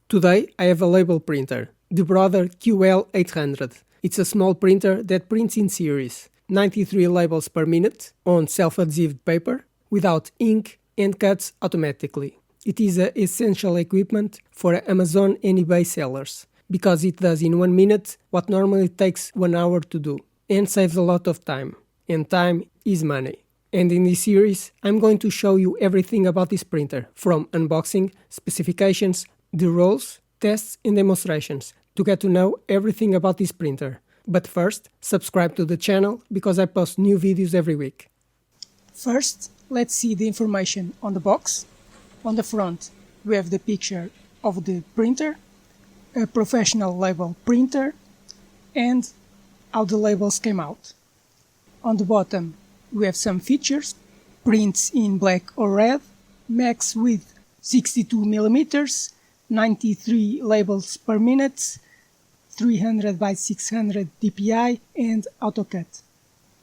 Today I have a label printer, the Brother QL-800. It's a small printer that prints in series, 93 labels per minute on self-adhesive paper, without ink, and cuts automatically. It is an essential equipment for Amazon and eBay sellers, because it does in 1 minute what normally takes 1 hour to do, and saves a lot of time. And time is money. And in this series, I'm going to show you everything about this printer, from unboxing, specifications, the roles, tests and demonstrations, to get to know everything about this printer. But first, subscribe to the channel because I post new videos every week. First, let's see the information on the box. On the front, we have the picture of the printer, a professional label printer, and how the labels came out. On the bottom, we have some features: prints in black or red, max width 62 millimeters, 93 labels per minute, 300 by 600 dpi, and AutoCut.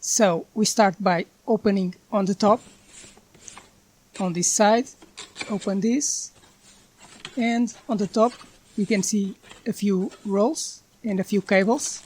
So we start by opening on the top, on this side. Open this, and on the top we can see a few rolls and a few cables.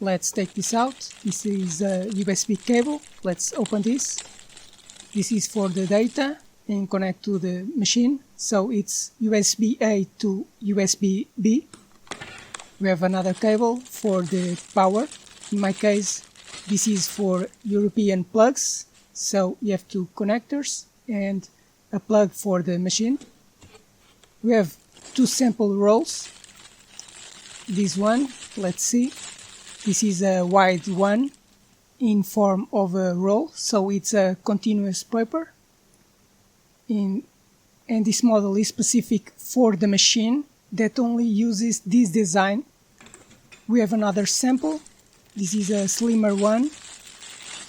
Let's take this out. This is a USB cable. Let's open this. This is for the data and connect to the machine. So it's USB-A to USB-B. We have another cable for the power. In my case, this is for European plugs. So you have two connectors and a plug for the machine. We have two sample rolls. This one, let's see. This is a wide one in form of a roll, so it's a continuous paper. And this model is specific for the machine that only uses this design. We have another sample. This is a slimmer one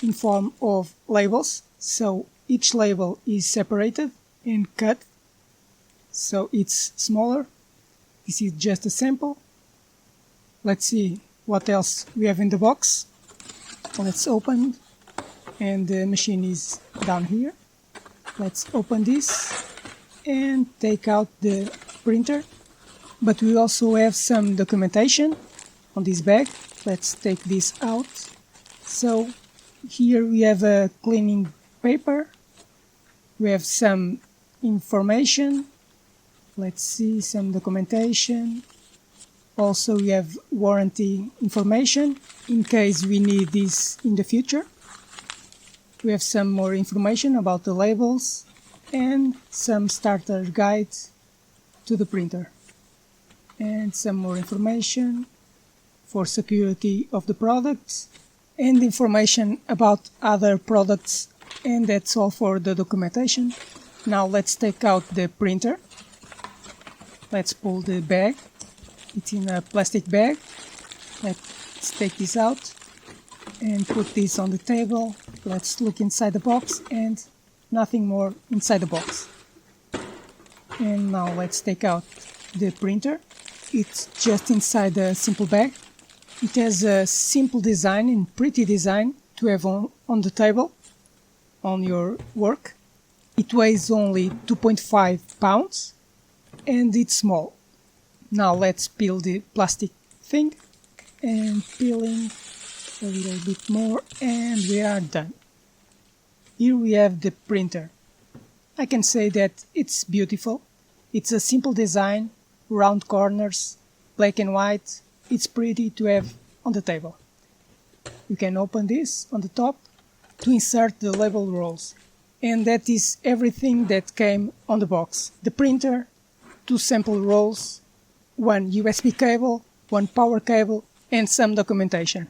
in form of labels, so each label is separated and cut, so it's smaller. This is just a sample. Let's see what else we have in the box. Let's open, and the machine is down here. Let's open this and take out the printer. But we also have some documentation on this bag. Let's take this out. So here we have a cleaning paper. We have some information. Let's see, some documentation. Also we have warranty information in case we need this in the future. We have some more information about the labels and some starter guide to the printer. And some more information for security of the products and information about other products, and that's all for the documentation. Now let's take out the printer. Let's pull the bag. It's in a plastic bag. Let's take this out and put this on the table. Let's look inside the box, and nothing more inside the box. And now let's take out the printer. It's just inside a simple bag. It has a simple design and pretty design to have on the table, on your work. It weighs only 2.5 pounds and it's small. Now let's peel the plastic thing, and peeling a little bit more, and we are done. Here we have the printer. I can say that it's beautiful. It's a simple design, round corners, black and white. It's pretty to have on the table. You can open this on the top to insert the label rolls. And that is everything that came on the box. The printer, two sample rolls, one USB cable, one power cable, and some documentation.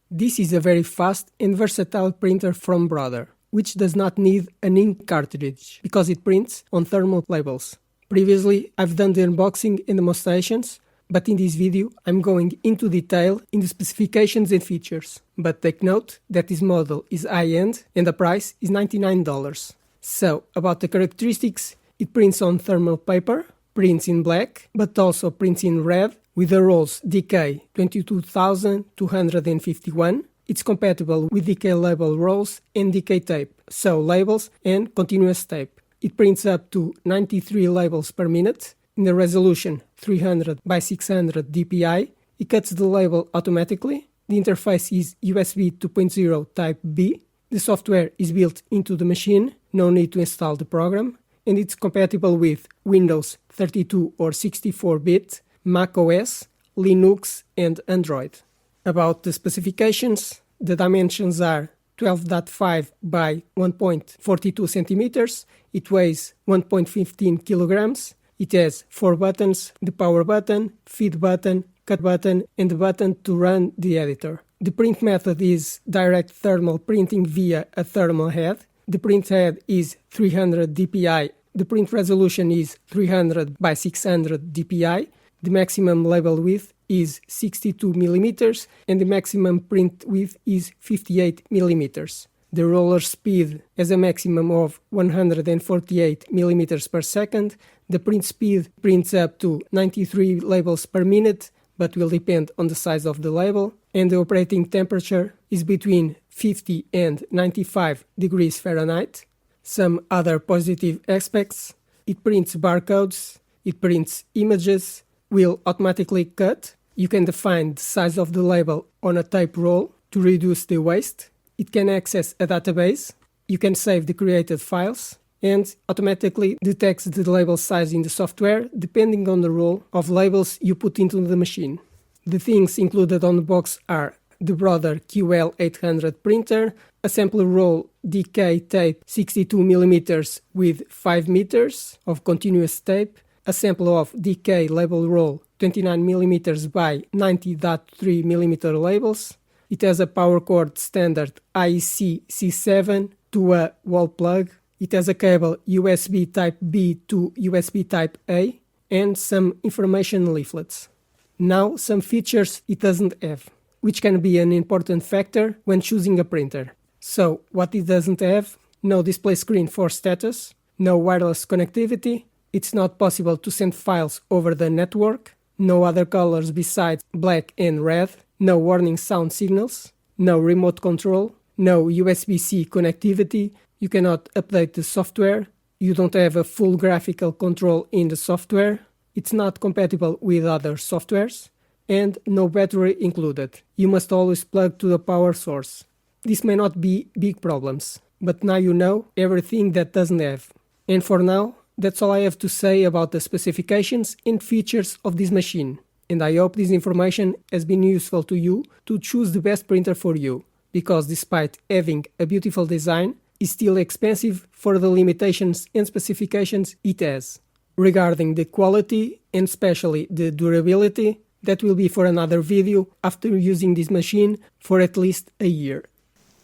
This is a very fast and versatile printer from Brother, which does not need an ink cartridge because it prints on thermal labels. Previously, I've done the unboxing and demonstrations, but in this video I'm going into detail in the specifications and features. But take note that this model is high-end and the price is $99. So, about the characteristics, it prints on thermal paper, prints in black, but also prints in red with the rolls DK 22251. It's compatible with DK label rolls and DK tape, so labels and continuous tape. It prints up to 93 labels per minute, in the resolution 300 by 600 dpi. It cuts the label automatically. The interface is USB 2.0 Type B. The software is built into the machine, no need to install the program, and it's compatible with Windows 32 or 64-bit, Mac OS, Linux, and Android. About the specifications, the dimensions are 12.5 by 1.42 centimeters. It weighs 1.15 kilograms. It has 4 buttons: the power button, feed button, cut button, and the button to run the editor. The print method is direct thermal printing via a thermal head. The print head is 300 dpi. The print resolution is 300 by 600 dpi. The maximum label width is 62 millimeters and the maximum print width is 58 millimeters. The roller speed has a maximum of 148 millimeters per second. The print speed prints up to 93 labels per minute, but will depend on the size of the label. And the operating temperature is between 50 and 95 degrees Fahrenheit. Some other positive aspects: it prints barcodes, it prints images, will automatically cut. You can define the size of the label on a tape roll to reduce the waste. It can access a database. You can save the created files and automatically detects the label size in the software depending on the roll of labels you put into the machine. The things included on the box are the Brother QL-800 printer, a sample roll DK tape 62mm with 5 meters of continuous tape, a sample of DK label roll 29mm by 90.3mm labels. It has a power cord standard IEC C7 to a wall plug. It has a cable USB Type B to USB Type A and some information leaflets. Now some features it doesn't have, which can be an important factor when choosing a printer. So what it doesn't have: no display screen for status, no wireless connectivity, it's not possible to send files over the network, no other colors besides black and red, no warning sound signals, no remote control, no USB-C connectivity, you cannot update the software, you don't have a full graphical control in the software, it's not compatible with other softwares, and no battery included. You must always plug to the power source. This may not be big problems, but now you know everything that doesn't have. And for now, that's all I have to say about the specifications and features of this machine. And I hope this information has been useful to you to choose the best printer for you, because despite having a beautiful design, it's still expensive for the limitations and specifications it has. Regarding the quality and especially the durability, that will be for another video after using this machine for at least a year.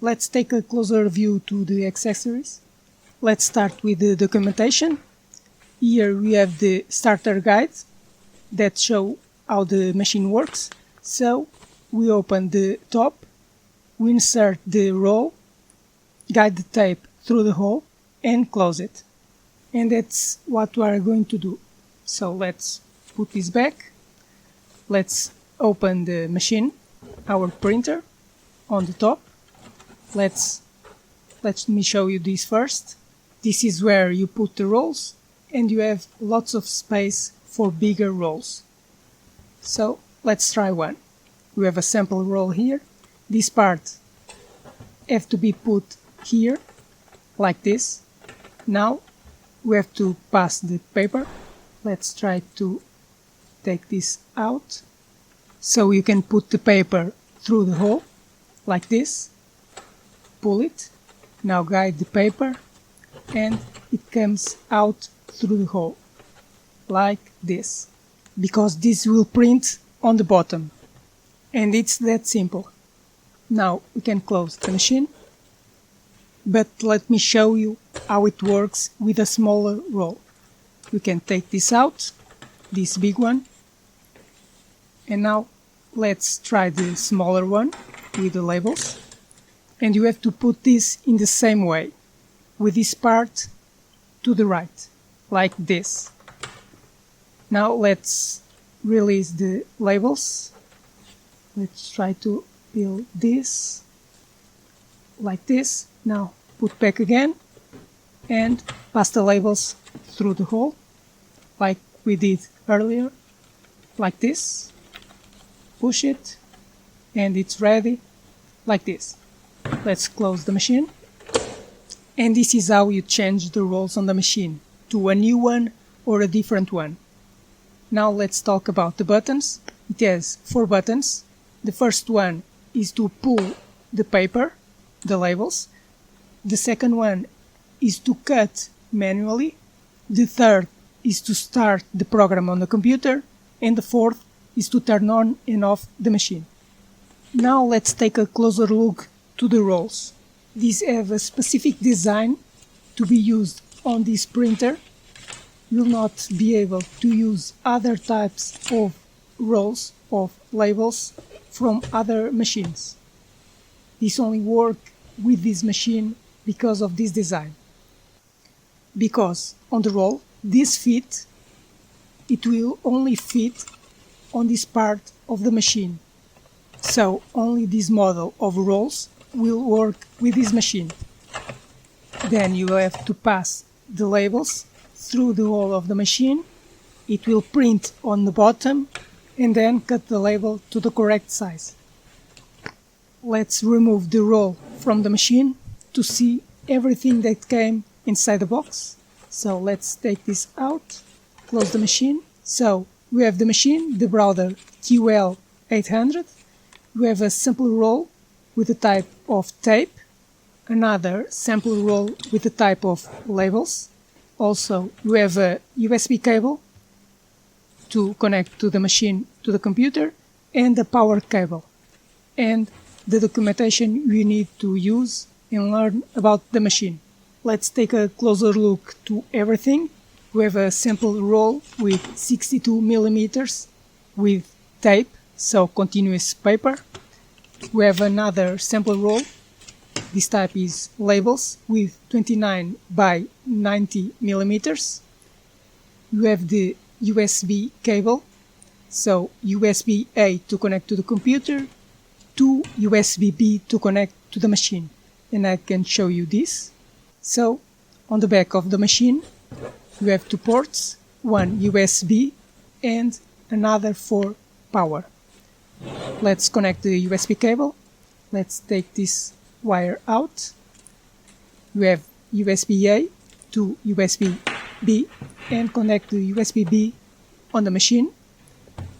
Let's take a closer view to the accessories. Let's start with the documentation. Here we have the starter guide that show how the machine works. So we open the top, we insert the roll, guide the tape through the hole and close it. And that's what we are going to do. So let's put this back. Let's open the machine, our printer, on the top. Let me show you this first. This is where you put the rolls, and you have lots of space for bigger rolls. So let's try one. We have a sample roll here. This part have to be put here, like this. Now we have to pass the paper. Let's try to take this out. So you can put the paper through the hole, like this. Pull it. Now guide the paper, and it comes out through the hole, like this. Because this will print on the bottom. And it's that simple. Now we can close the machine. But let me show you how it works with a smaller roll. We can take this out, this big one. And now let's try the smaller one with the labels. And you have to put this in the same way, with this part to the right, like this. Now let's release the labels. Let's try to peel this, like this. Now put back again and pass the labels through the hole, like we did earlier, like this. Push it, and it's ready, like this. Let's close the machine. And this is how you change the roles on the machine to a new one or a different one. Now let's talk about the buttons. It has 4 buttons. The first one is to pull the paper, the labels. The second one is to cut manually. The third is to start the program on the computer. And the fourth is to turn on and off the machine. Now let's take a closer look to the roles. These have a specific design to be used on this printer. You will not be able to use other types of roles of labels from other machines. This only works with this machine because of this design. Because on the roll, this fit, it will only fit on this part of the machine. So only this model of rolls will work with this machine. Then you have to pass the labels through the whole of the machine. It will print on the bottom and then cut the label to the correct size. Let's remove the roll from the machine to see everything that came inside the box. So let's take this out, close the machine. So we have the machine, the brother QL-800. We have a sample roll with the type of tape, another sample roll with the type of labels. Also, we have a USB cable to connect to the machine, to the computer, and a power cable. And the documentation we need to use and learn about the machine. Let's take a closer look to everything. We have a sample roll with 62 millimeters with tape, so continuous paper. We have another sample roll. This type is labels with 29 by 90 millimeters. You have the USB cable, so USB-A to connect to the computer, to USB-B to connect to the machine. And I can show you this. So on the back of the machine, you have 2 ports, one USB and another for power. Let's connect the USB cable. Let's take this wire out. We have USB-A to USB-B and connect the USB-B on the machine.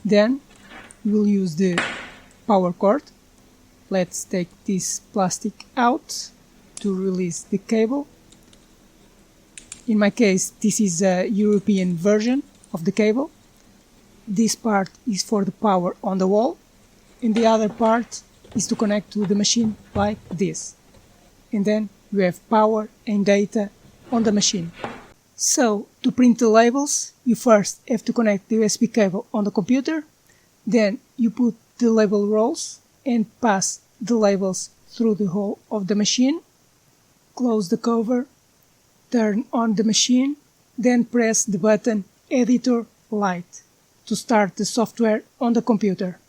Then we will use the power cord. Let's take this plastic out to release the cable. In my case, this is a European version of the cable. This part is for the power on the wall, and the other part is to connect to the machine like this. And then we have power and data on the machine. So, to print the labels, you first have to connect the USB cable on the computer, then you put the label rolls and pass the labels through the whole of the machine, close the cover, turn on the machine, then press the button Editor Light to start the software on the computer.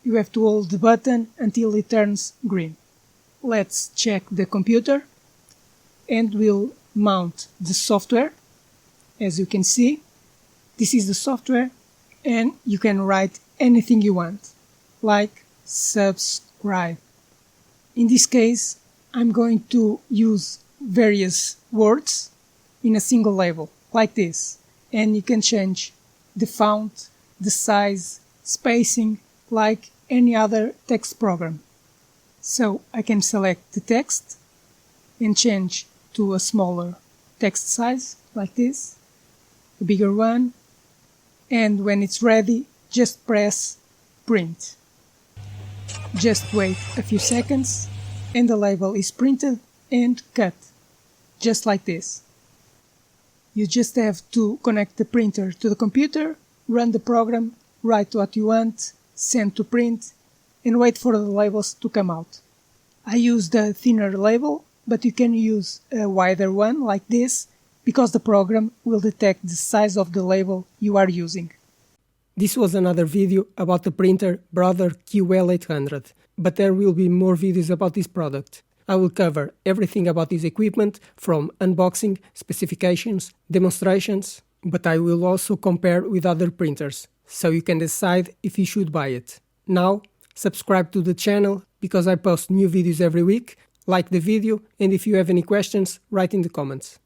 You have to hold the button until it turns green. Let's check the computer and we'll mount the software. As you can see, this is the software and you can write anything you want, like subscribe. In this case, I'm going to use various words in a single label, like this. And you can change the font, the size, spacing, like any other text program. So I can select the text and change to a smaller text size, like this, a bigger one, and when it's ready, just press print. Just wait a few seconds and the label is printed and cut, just like this. You just have to connect the printer to the computer, run the program, write what you want, send to print, and wait for the labels to come out. I used a thinner label, but you can use a wider one like this, because the program will detect the size of the label you are using. This was another video about the printer Brother QL-800, but there will be more videos about this product. I will cover everything about this equipment, from unboxing, specifications, demonstrations, but I will also compare with other printers, so you can decide if you should buy it. Now, subscribe to the channel because I post new videos every week, like the video, and if you have any questions, write in the comments.